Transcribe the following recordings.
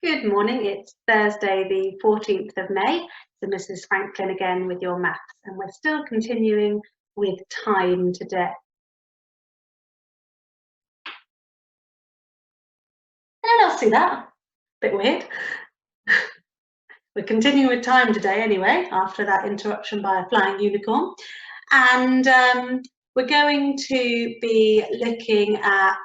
Good morning, it's Thursday the 14th of May, so Mrs Franklin again with your maths, and we're still continuing with time today. Anyone else see that? Bit weird. We're continuing with time today anyway, after that interruption by a flying unicorn. And we're going to be looking at,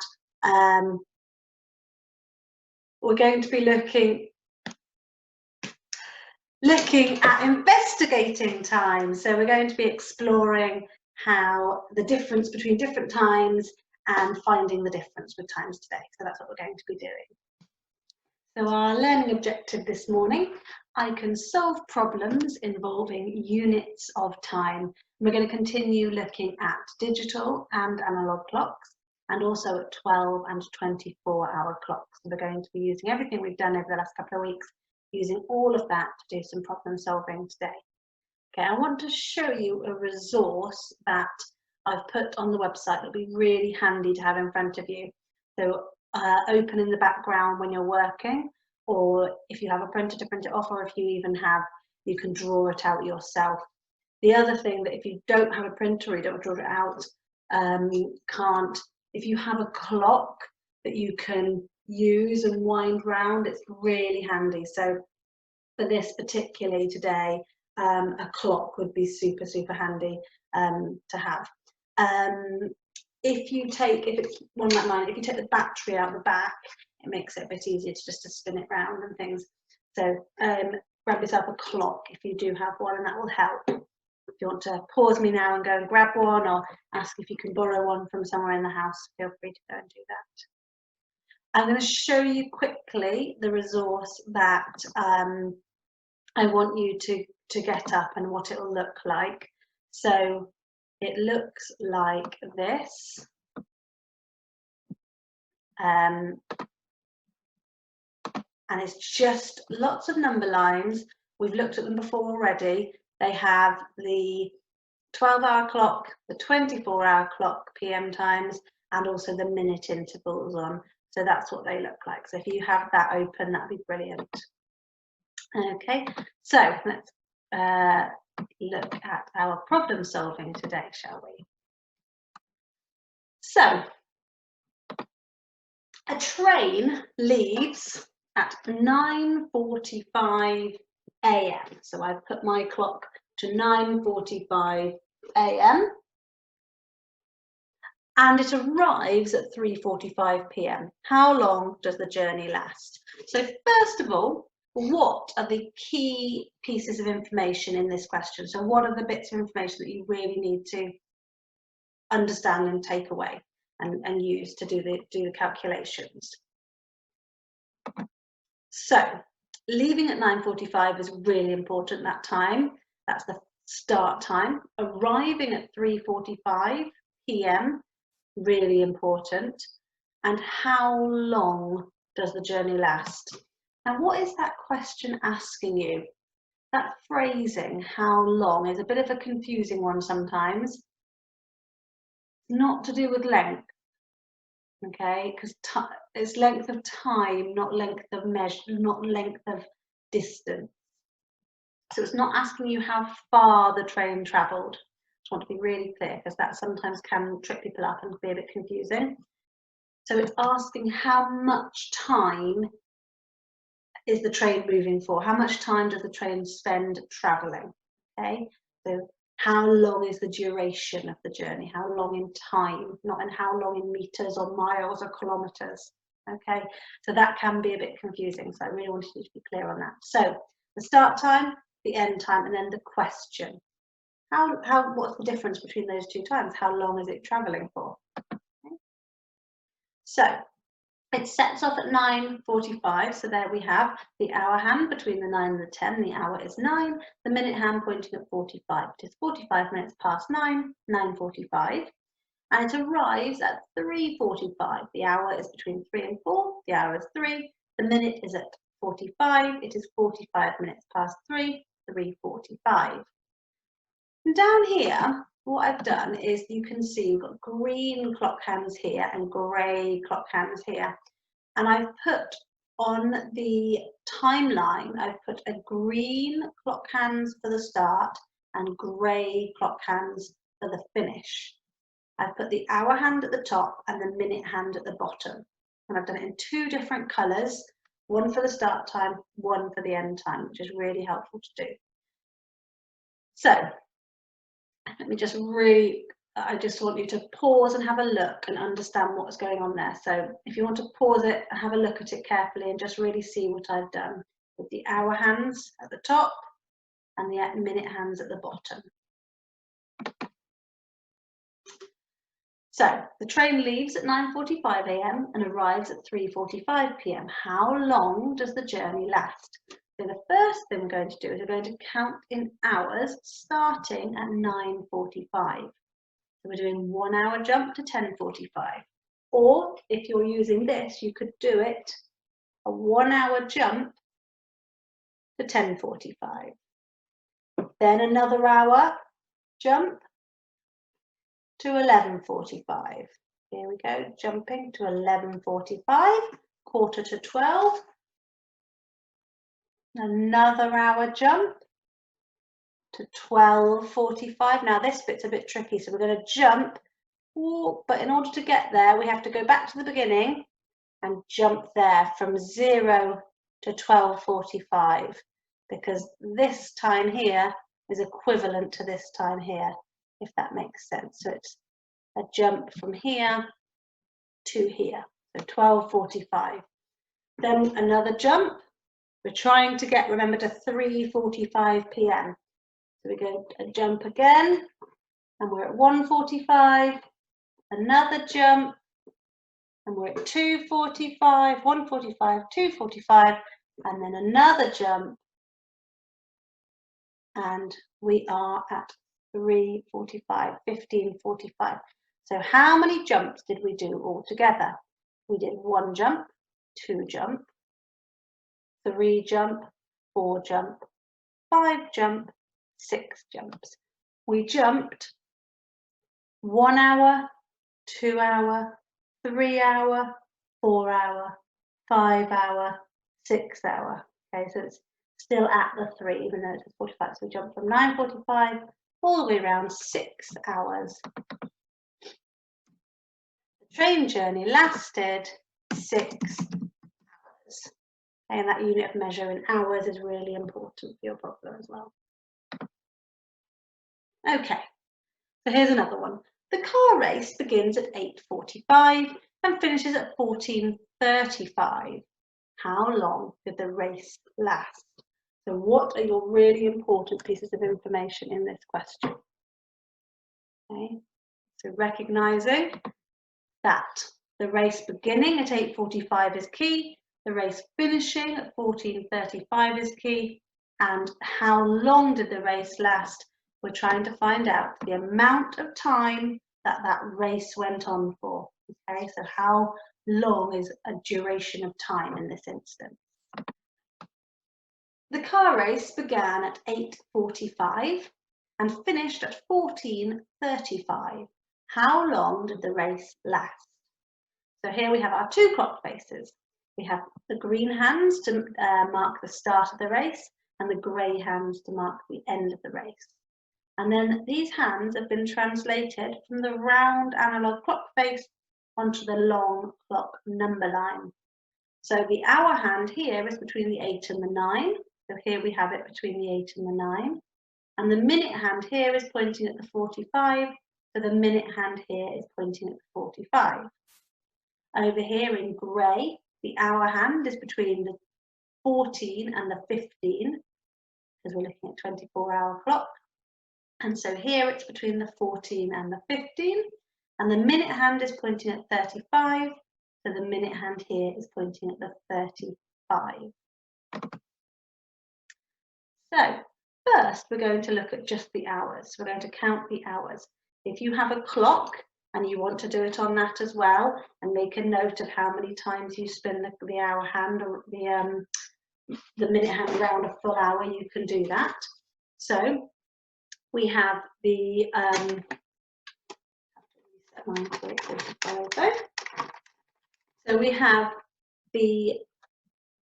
looking at investigating time. So we're going to be exploring how the difference between different times and finding the difference with times today. So that's what we're going to be doing. So our learning objective this morning, I can solve problems involving units of time. We're going to continue looking at digital and analog clocks, and also at 12 and 24-hour clocks. So we're going to be using everything we've done over the last couple of weeks, using all of that to do some problem solving today. Okay, I want to show you a resource that I've put on the website that'll be really handy to have in front of you. So open in the background when you're working, or if you have a printer to print it off, or if you even have, you can draw it out yourself. The other thing that if you don't have a printer or you don't draw it out, if you have a clock that you can use and wind round, it's really handy. So for this particularly today, a clock would be super handy to have. If it's one like mine, if you take the battery out the back, it makes it a bit easier to spin it round and things. So grab yourself a clock if you do have one, and that will help. If you want to pause me now and go and grab one, or ask if you can borrow one from somewhere in the house, feel free to go and do that. I'm going to show you quickly the resource that I want you to get up and what it will look like. So it looks like this. And it's just lots of number lines. We've looked at them before already. They have the 12-hour clock, the 24-hour clock PM times, and also the minute intervals on. So that's what they look like. So if you have that open, that'd be brilliant. Okay, so let's look at our problem solving today, shall we? So a train leaves at 9:45 a.m. So I've put my clock to 9:45 a.m. and it arrives at 3:45 p.m. How long does the journey last? So first of all, what are the key pieces of information in this question? So what are the bits of information that you really need to understand and take away and use to do the calculations? So leaving at 9:45 is really important, that time. That's the start time. Arriving at 3:45 p.m, really important. And how long does the journey last? Now, what is that question asking you? That phrasing, how long, is a bit of a confusing one sometimes. Not to do with length, okay? Because it's length of time, not length of measure, not length of distance. So it's not asking you how far the train travelled. I just want to be really clear, because that sometimes can trip people up and be a bit confusing. So it's asking how much time is the train moving for? How much time does the train spend travelling? Okay, so how long is the duration of the journey? How long in time, not in how long in meters or miles or kilometres. Okay, so that can be a bit confusing. So I really wanted you to be clear on that. So the start time, the end time, and then the question. What's the difference between those two times? How long is it travelling for? Okay. So it sets off at 9:45, so there we have the hour hand between the 9 and the 10. The hour is 9, the minute hand pointing at 45. It is 45 minutes past 9, 9:45, and it arrives at 3:45. The hour is between 3 and 4, the hour is 3, the minute is at 45, it is 45 minutes past 3, 3:45. And down here, what I've done is, you can see we've got green clock hands here and grey clock hands here. And I've put on the timeline, I've put a green clock hands for the start and grey clock hands for the finish. I've put the hour hand at the top and the minute hand at the bottom. And I've done it in 2 different colours, one for the start time, one for the end time, which is really helpful to do. So let me just I just want you to pause and have a look and understand what's going on there. So if you want to pause it and have a look at it carefully and just really see what I've done with the hour hands at the top and the minute hands at the bottom. So the train leaves at 9:45 a.m. and arrives at 3:45 p.m. How long does the journey last? So the first thing we're going to do is we're going to count in hours starting at 9:45. So we're doing 1 hour jump to 10:45. Or if you're using this, you could do it a 1 hour jump to 10:45. Then another hour jump to 11:45. Here we go, jumping to 11:45, quarter to 12. Another hour jump to 12:45. Now this bit's a bit tricky, so we're going to jump, but in order to get there, we have to go back to the beginning and jump there from 0 to 12:45, because this time here is equivalent to this time here, if that makes sense. So it's a jump from here to here, so 12:45. Then another jump. We're trying to get, remember, to 3:45 p.m. So we go a jump again, and we're at 1:45. Another jump, and we're at 2:45, 1:45, 2:45, and then another jump, and we are at 3:45, 15:45. So how many jumps did we do all together? We did 1 jump, 2 jump, 3 jump, 4 jump, 5 jump, 6 jumps. We jumped 1 hour, 2 hour, 3 hour, 4 hour, 5 hour, 6 hour. Okay, so it's still at the 3, even though it's 45. So we jumped from 9:45 all the way around 6 hours. The train journey lasted 6 hours. And that unit of measure in hours is really important for your problem as well. Okay, so here's another one. The car race begins at 8:45 and finishes at 14:35. How long did the race last? So what are your really important pieces of information in this question? Okay, so recognizing that the race beginning at 8:45 is key, the race finishing at 14:35 is key, and how long did the race last? We're trying to find out the amount of time that race went on for. Okay, so how long is a duration of time in this instance? The car race began at 8:45 and finished at 14:35. How long did the race last? So here we have our 2 clock faces. We have the green hands to mark the start of the race and the grey hands to mark the end of the race. And then these hands have been translated from the round analog clock face onto the long clock number line. So the hour hand here is between the 8 and the 9. So here we have it between the 8 and the 9. And the minute hand here is pointing at the 45. So the minute hand here is pointing at the 45. Over here in grey, the hour hand is between the 14 and the 15, because we're looking at 24-hour clock. And so here it's between the 14 and the 15. And the minute hand is pointing at 35. So the minute hand here is pointing at the 35. So first we're going to look at just the hours. We're going to count the hours. If you have a clock and you want to do it on that as well and make a note of how many times you spin the hour hand or the minute hand around a full hour, you can do that. So we have the so we have the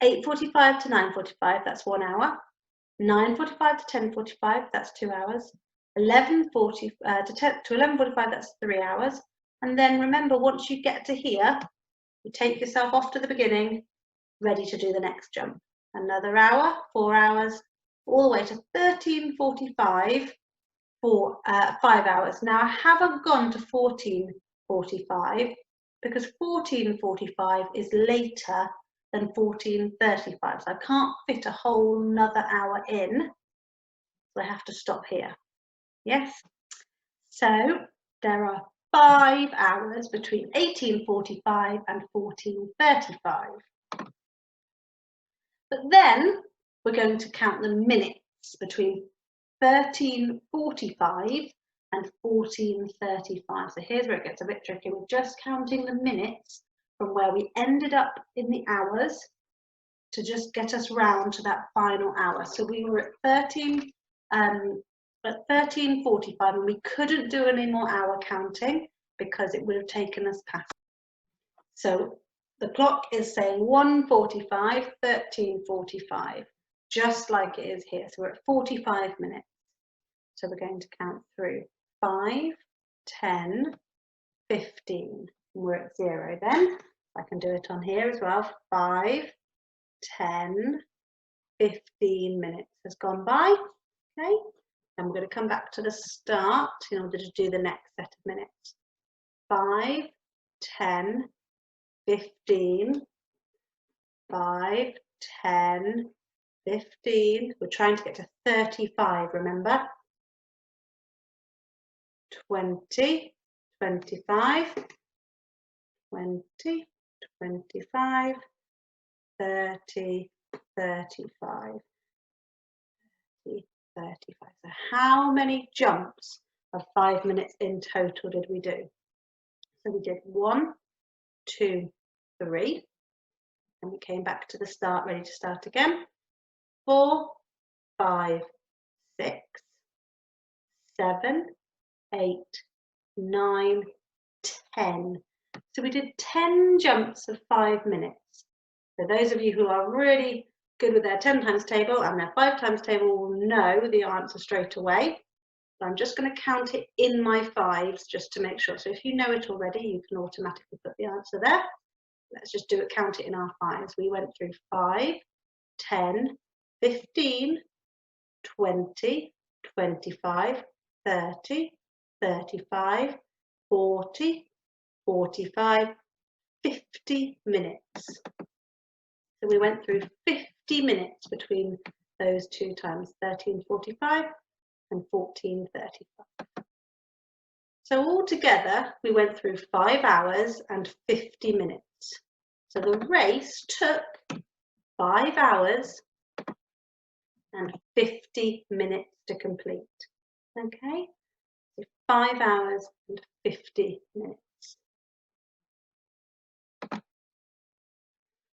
8:45 to 9:45, that's 1 hour. 9:45 to 10:45, that's 2 hours. 11:40 to 11:45, that's 3 hours. And then remember, once you get to here, you take yourself off to the beginning, ready to do the next jump. Another hour, 4 hours, all the way to 13:45 for 5 hours. Now I haven't gone to 14:45 because 14:45 is later than 14:35. So I can't fit a whole another hour in. So I have to stop here. Yes. So there are 5 hours between 18:45 and 14:35. But then we're going to count the minutes between 13:45 and 14:35. So here's where it gets a bit tricky. We're just counting the minutes from where we ended up in the hours to just get us round to that final hour. So we were at 13:45 and we couldn't do any more hour counting because it would have taken us past. So the clock is saying 1:45, 13:45, just like it is here. So we're at 45 minutes. So we're going to count through 5, 10, 15. We're at 0 then. I can do it on here as well. 5, 10, 15 minutes has gone by. Okay, and we're going to come back to the start in order to do the next set of minutes. 5, 10, 15, 5, 10, 15. We're trying to get to 35, remember? 20, 25, 20, 25, 30, 35, 30, 35. So how many jumps of 5 minutes in total did we do? So we did 1, 2, 3, and we came back to the start, ready to start again. 4, 5, 6, 7, 8, 9, 10. So we did 10 jumps of 5 minutes. So those of you who are really good with their 10 times table and their 5 times table will know the answer straight away. But I'm just going to count it in my 5s just to make sure. So if you know it already, you can automatically put the answer there. Let's just do it, count it in our 5s. We went through 5, 10, 15, 20, 25, 30, 35, 40, 45, 50 minutes. So we went through 50 minutes between those two times, 13:45 and 14:35. So altogether, we went through 5 hours and 50 minutes. So the race took 5 hours and 50 minutes to complete. Okay, so 5 hours and 50 minutes.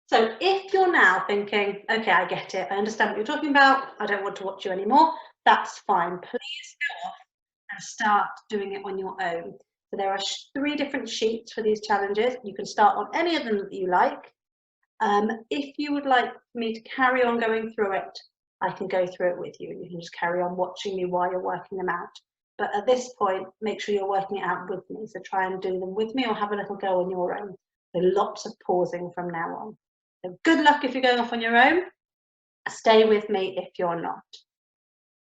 So if you're now thinking, okay, I get it, I understand what you're talking about, I don't want to watch you anymore, that's fine. Please go off and start doing it on your own. So there are 3 different sheets for these challenges. You can start on any of them that you like. If you would like me to carry on going through it, I can go through it with you and you can just carry on watching me while you're working them out. But at this point, make sure you're working it out with me. So try and do them with me or have a little go on your own. So lots of pausing from now on. So good luck if you're going off on your own. Stay with me if you're not.